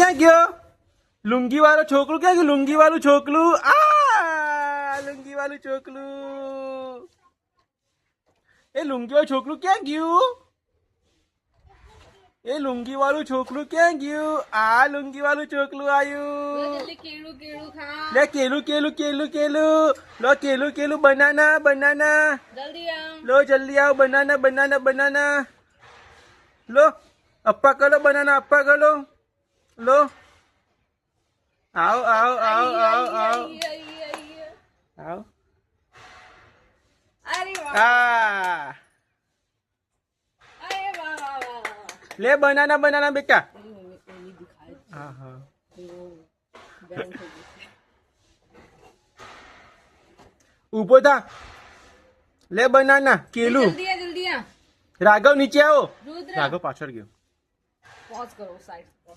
ક્યાં ગયો? લુંગી વાળો છોકરું ક્યાં ગયું? લુંગી વાળું છોકરું લુંગી વાળું છોકરું. એ લુંગી વાળું છોકરું ક્યાં ગયું? એ લુંગી વાળું છોકરું ક્યાં ગયું? લુંગી વાળું છોકરું આવ્યું. લે કેલું કેલું કેલું કેલું લો કેલું કેલું બનાના બનાના લો જલ્દી આવો બનાના બનાના બનાના લો અપ્પા કરો બનાના અપ્પા કરો લો આવો આવો આવો આવો આવો આવો ले बनाना बनाना बेटा हाँ हाँ ऊपर था ले बनाना केलू जल्दी राघव नीचे आओ राघव पाछड़ गयो पॉज करो साइड पर